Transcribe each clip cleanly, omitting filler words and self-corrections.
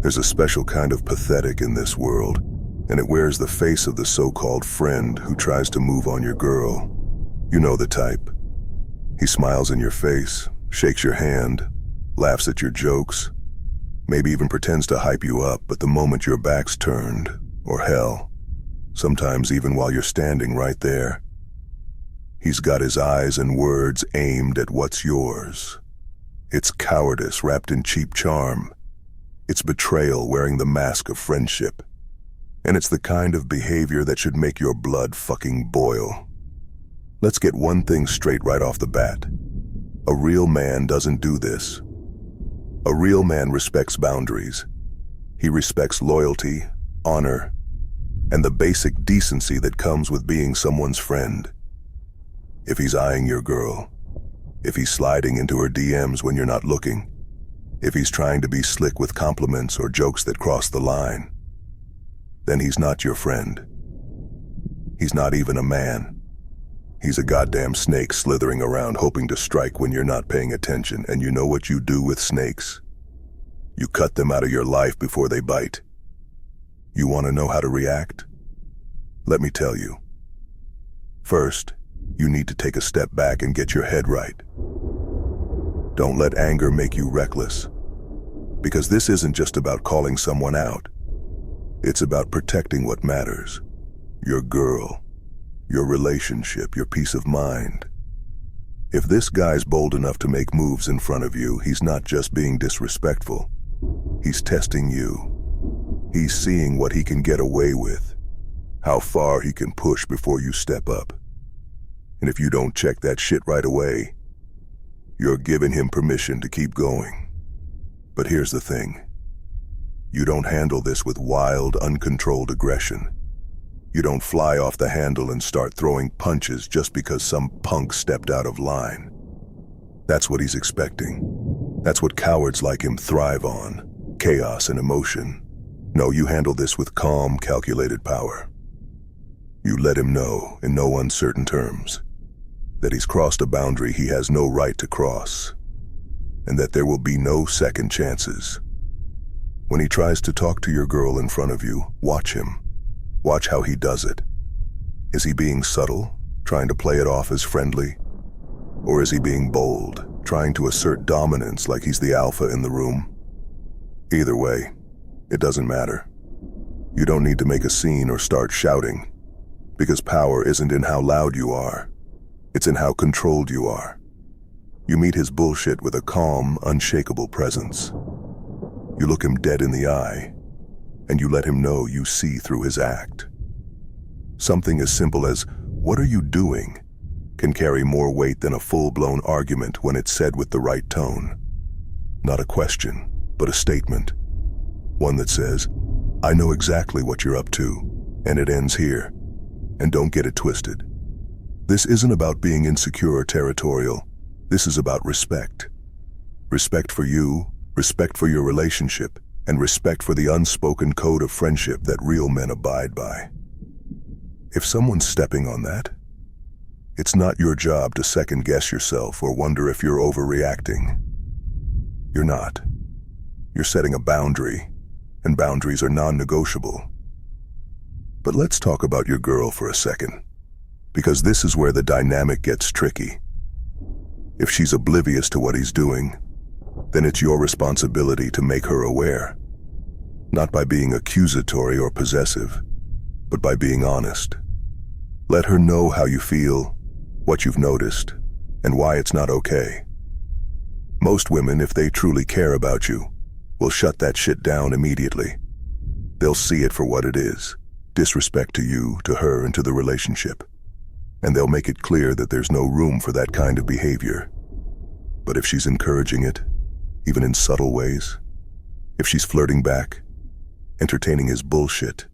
There's a special kind of pathetic in this world, and it wears the face of the so-called friend who tries to move on your girl. You know the type. He smiles in your face, shakes your hand, laughs at your jokes, maybe even pretends to hype you up, but the moment your back's turned, or hell, sometimes even while you're standing right there, he's got his eyes and words aimed at what's yours. It's cowardice wrapped in cheap charm. It's betrayal wearing the mask of friendship. And it's the kind of behavior that should make your blood fucking boil. Let's get one thing straight right off the bat. A real man doesn't do this. A real man respects boundaries. He respects loyalty, honor, and the basic decency that comes with being someone's friend. If he's eyeing your girl, if he's sliding into her DMs when you're not looking, if he's trying to be slick with compliments or jokes that cross the line, then he's not your friend. He's not even a man. He's a goddamn snake slithering around hoping to strike when you're not paying attention, and you know what you do with snakes? You cut them out of your life before they bite. You want to know how to react? Let me tell you. First, you need to take a step back and get your head right. Don't let anger make you reckless, because this isn't just about calling someone out. It's about protecting what matters. Your girl, your relationship, your peace of mind. If this guy's bold enough to make moves in front of you, he's not just being disrespectful. He's testing you. He's seeing what he can get away with, how far he can push before you step up. And if you don't check that shit right away, you're giving him permission to keep going. But here's the thing. You don't handle this with wild, uncontrolled aggression. You don't fly off the handle and start throwing punches just because some punk stepped out of line. That's what he's expecting. That's what cowards like him thrive on, chaos and emotion. No, you handle this with calm, calculated power. You let him know, in no uncertain terms, that he's crossed a boundary he has no right to cross, and that there will be no second chances. When he tries to talk to your girl in front of you, watch him. Watch how he does it. Is he being subtle, trying to play it off as friendly? Or is he being bold, trying to assert dominance like he's the alpha in the room? Either way, it doesn't matter. You don't need to make a scene or start shouting, because power isn't in how loud you are. It's in how controlled you are. You meet his bullshit with a calm, unshakable presence. You look him dead in the eye, and you let him know you see through his act. Something as simple as, "What are you doing?" can carry more weight than a full-blown argument when it's said with the right tone. Not a question, but a statement. One that says, "I know exactly what you're up to, and it ends here. And don't get it twisted. This isn't about being insecure or territorial. This is about respect. Respect for you, respect for your relationship, and respect for the unspoken code of friendship that real men abide by. If someone's stepping on that, it's not your job to second-guess yourself or wonder if you're overreacting. You're not. You're setting a boundary, and boundaries are non-negotiable. But let's talk about your girl for a second, because this is where the dynamic gets tricky. If she's oblivious to what he's doing, then it's your responsibility to make her aware. Not by being accusatory or possessive, but by being honest. Let her know how you feel, what you've noticed, and why it's not okay. Most women, if they truly care about you, will shut that shit down immediately. They'll see it for what it is, disrespect to you, to her, and to the relationship. And they'll make it clear that there's no room for that kind of behavior. But if she's encouraging it, even in subtle ways, if she's flirting back, entertaining his bullshit,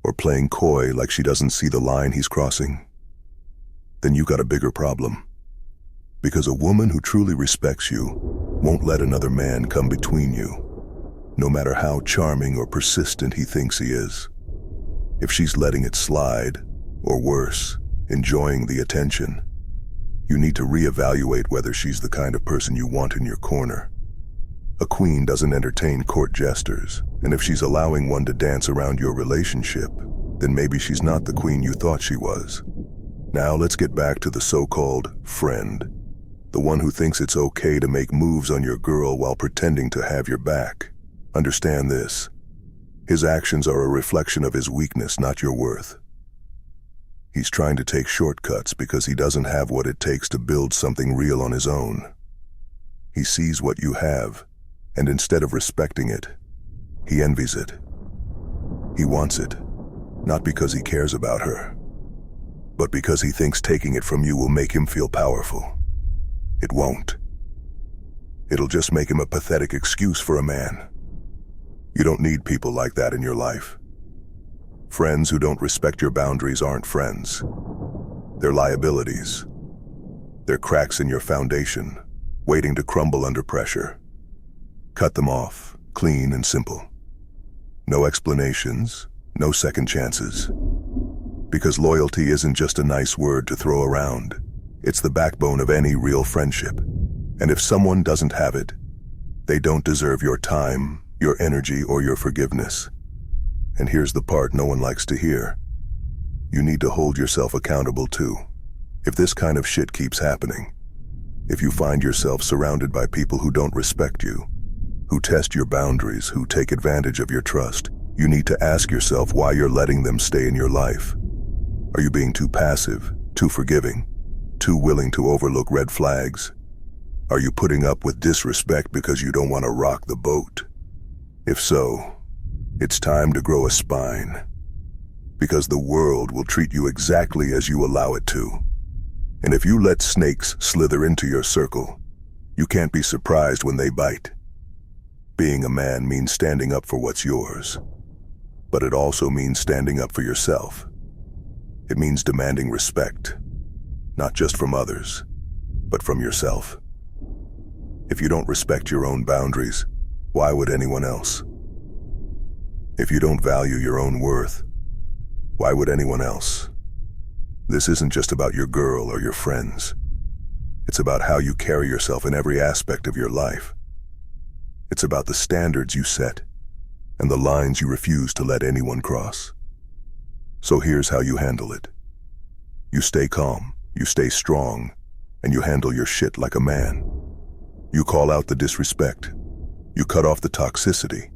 or playing coy like she doesn't see the line he's crossing, then you got a bigger problem. Because a woman who truly respects you won't let another man come between you, no matter how charming or persistent he thinks he is. If she's letting it slide, or worse, enjoying the attention, you need to reevaluate whether she's the kind of person you want in your corner. A queen doesn't entertain court jesters, and if she's allowing one to dance around your relationship, then maybe she's not the queen you thought she was. Now let's get back to the so-called friend, the one who thinks it's okay to make moves on your girl while pretending to have your back. Understand this. His actions are a reflection of his weakness, not your worth. He's trying to take shortcuts because he doesn't have what it takes to build something real on his own. He sees what you have, and instead of respecting it, he envies it. He wants it, not because he cares about her, but because he thinks taking it from you will make him feel powerful. It won't. It'll just make him a pathetic excuse for a man. You don't need people like that in your life. Friends who don't respect your boundaries aren't friends. They're liabilities. They're cracks in your foundation, waiting to crumble under pressure. Cut them off, clean and simple. No explanations, no second chances. Because loyalty isn't just a nice word to throw around. It's the backbone of any real friendship. And if someone doesn't have it, they don't deserve your time, your energy, or your forgiveness. And here's the part no one likes to hear. You need to hold yourself accountable too. If this kind of shit keeps happening, if you find yourself surrounded by people who don't respect you, who test your boundaries, who take advantage of your trust, you need to ask yourself why you're letting them stay in your life. Are you being too passive, too forgiving, too willing to overlook red flags? Are you putting up with disrespect because you don't want to rock the boat? If so, it's time to grow a spine. Because the world will treat you exactly as you allow it to. And if you let snakes slither into your circle, you can't be surprised when they bite. Being a man means standing up for what's yours. But it also means standing up for yourself. It means demanding respect, not just from others, but from yourself. If you don't respect your own boundaries, why would anyone else? If you don't value your own worth, why would anyone else? This isn't just about your girl or your friends. It's about how you carry yourself in every aspect of your life. It's about the standards you set and the lines you refuse to let anyone cross. So here's how you handle it. You stay calm, you stay strong, and you handle your shit like a man. You call out the disrespect, you cut off the toxicity,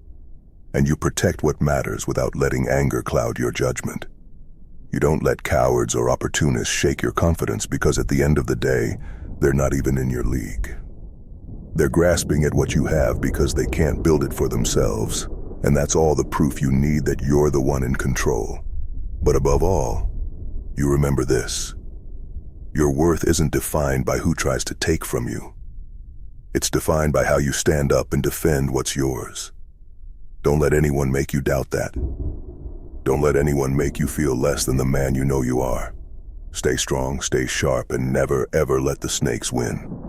and you protect what matters without letting anger cloud your judgment. You don't let cowards or opportunists shake your confidence because at the end of the day, they're not even in your league. They're grasping at what you have because they can't build it for themselves, and that's all the proof you need that you're the one in control. But above all, you remember this. Your worth isn't defined by who tries to take from you. It's defined by how you stand up and defend what's yours. Don't let anyone make you doubt that. Don't let anyone make you feel less than the man you know you are. Stay strong, stay sharp, and never ever let the snakes win.